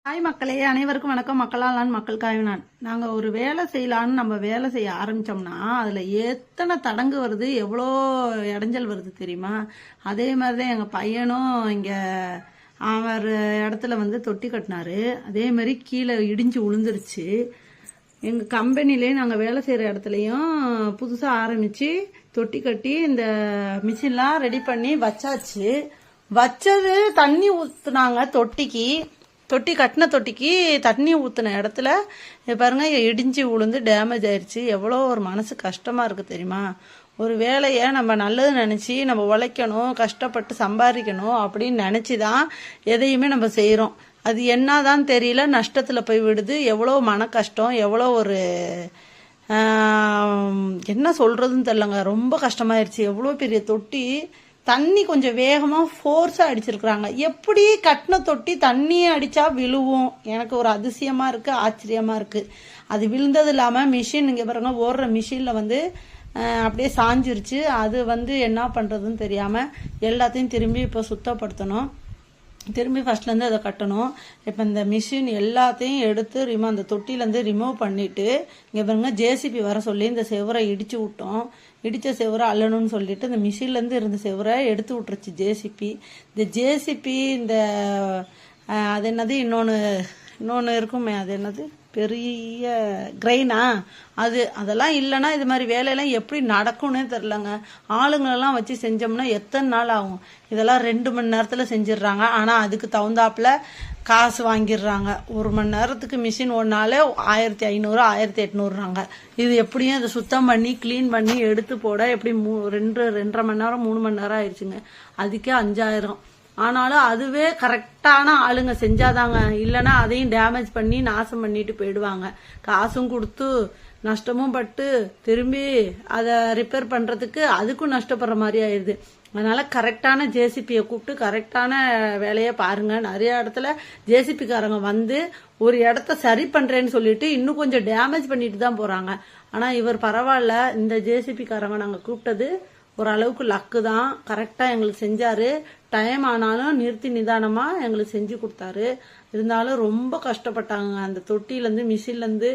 Hi மக்களே, அனைவருக்கும் வணக்கம். மக்களால் நான் மக்கள் காய்வினான். நாங்கள் ஒரு வேலை செய்யலான்னு நம்ம வேலை செய்ய ஆரம்பித்தோம்னா அதில் எத்தனை தடங்கு வருது, எவ்வளோ இடைஞ்சல் வருது தெரியுமா? அதே மாதிரி தான் எங்கள் பையனும் இங்கே அவர் இடத்துல வந்து தொட்டி கட்டினாரு. அதே மாதிரி கீழே இடிஞ்சு விழுந்துருச்சு. எங்கள் கம்பெனிலே நாங்கள் வேலை செய்கிற இடத்துலையும் புதுசாக ஆரம்பித்து தொட்டி கட்டி இந்த மிஷின்லாம் ரெடி பண்ணி வச்சாச்சு. வச்சது தண்ணி ஊற்றுனாங்க தொட்டி கட்டின தொட்டிக்கு தண்ணி ஊற்றின இடத்துல பாருங்க இடிஞ்சு விழுந்து டேமேஜ் ஆயிடுச்சு. எவ்வளோ ஒரு மனசு கஷ்டமாக இருக்குது தெரியுமா? ஒரு வேலையை நம்ம நல்லது நினச்சி நம்ம உழைக்கணும், கஷ்டப்பட்டு சம்பாதிக்கணும் அப்படின்னு நினச்சி தான் எதையுமே நம்ம செய்கிறோம். அது என்னதான் தெரியல, நஷ்டத்தில் போய் விடுது. எவ்வளோ மன கஷ்டம், எவ்வளோ ஒரு என்ன சொல்கிறதுன்னு தெரிலங்க. ரொம்ப கஷ்டமாயிருச்சு. எவ்வளோ பெரிய தொட்டி, தண்ணி கொஞ்சம் வேகமாக ஃபோர்ஸாக அடிச்சிருக்கிறாங்க. எப்படி கட்டின தொட்டி தண்ணியை அடித்தா விழுவும்? எனக்கு ஒரு அதிசயமாக இருக்குது, ஆச்சரியமாக இருக்குது. அது விழுந்தது இல்லாமல் மிஷின் இங்கே பாருங்க, ஓடுற மிஷினில் வந்து அப்படியே சாஞ்சிருச்சு. அது வந்து என்ன பண்ணுறதுன்னு தெரியாமல் எல்லாத்தையும் திரும்பி இப்போ சுத்தப்படுத்தணும். திரும்பி ஃபர்ஸ்ட்லேருந்து அதை கட்டணும். இப்போ இந்த மிஷின் எல்லாத்தையும் எடுத்து அந்த தொட்டிலேருந்து ரிமூவ் பண்ணிவிட்டு இங்கே பாருங்க ஜேசிபி வர சொல்லி இந்த செவரை இடித்து விட்டோம். இடித்த செவரை அள்ளணும்னு சொல்லிட்டு இந்த மிஷின்லேருந்து இருந்த செவரை எடுத்து விட்டுருச்சு ஜேசிபி. இந்த ஜேசிபி இந்த அது என்னது இன்னொன்று இருக்குமே, அது என்னது பெரிய கிரைனா, அதெல்லாம் இல்லைன்னா இது மாதிரி வேலையெல்லாம் எப்படி நடக்கும்னே தெரிலங்க. ஆளுங்களெல்லாம் வச்சு செஞ்சோம்னா எத்தனை நாள் ஆகும்? இதெல்லாம் 2 மணி நேரத்தில் செஞ்சிடுறாங்க. ஆனால் அதுக்கு தகுந்தாப்புல காசு வாங்கிடுறாங்க. 1 மணி நேரத்துக்கு மிஷின் ஒன்னாலே 1500 1800றாங்க. இது எப்படியும் அதை சுத்தம் பண்ணி க்ளீன் பண்ணி எடுத்து போட எப்படி 2.5 மணி நேரம் 3 மணி நேரம் ஆயிடுச்சுங்க. அதுக்கே 5000. ஆனாலும் அதுவே கரெக்டான ஆளுங்க செஞ்சாதாங்க. இல்லைன்னா அதையும் டேமேஜ் பண்ணி நாசம் பண்ணிட்டு போயிடுவாங்க. காசும் கொடுத்து நஷ்டமும் பட்டு திரும்பி அதை ரிப்பேர் பண்ணுறதுக்கு அதுக்கும் நஷ்டப்படுற மாதிரி ஆயிடுது. அதனால கரெக்டான ஜேசிபியை கூப்பிட்டு கரெக்டான வேலையை பாருங்க. நிறைய இடத்துல ஜேசிபிக்காரங்க வந்து ஒரு இடத்த சரி பண்றேன்னு சொல்லிட்டு இன்னும் கொஞ்சம் டேமேஜ் பண்ணிட்டு தான் போறாங்க. ஆனால் இவர் பரவாயில்ல, இந்த ஜேசிபிக்காரங்க நாங்கள் கூப்பிட்டது ஓரளவுக்கு லக்கு தான். கரெக்டாக எங்களுக்கு செஞ்சாரு. டைம் ஆனாலும் நிறுத்தி நிதானமாக எங்களுக்கு செஞ்சு கொடுத்தாரு. இருந்தாலும் ரொம்ப கஷ்டப்பட்டாங்க. அந்த தொட்டிலேருந்து மிஷின்லேருந்து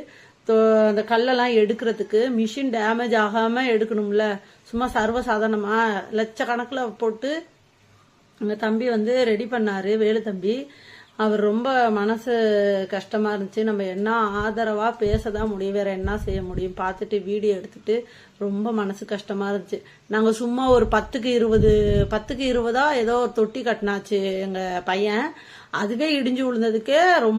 அந்த கல்லெல்லாம் எடுக்கிறதுக்கு மிஷின் டேமேஜ் ஆகாமல் எடுக்கணும்ல. சும்மா சர்வசாதாரணமாக லட்சக்கணக்கில் போட்டு எங்கள் தம்பி வந்து ரெடி பண்ணார், வேலு தம்பி. அவர் ரொம்ப மனசு கஷ்டமாக இருந்துச்சு. நம்ம என்ன ஆதரவாக பேச தான் முடியும், வேற என்ன செய்ய முடியும்? பார்த்துட்டு வீடியோ எடுத்துட்டு ரொம்ப மனசு கஷ்டமாக இருந்துச்சு. நாங்கள் சும்மா ஒரு 10க்கு 20 ஏதோ தொட்டி கட்டினாச்சு எங்கள் பையன். அதுவே இடிஞ்சு விழுந்ததுக்கே ரொம்ப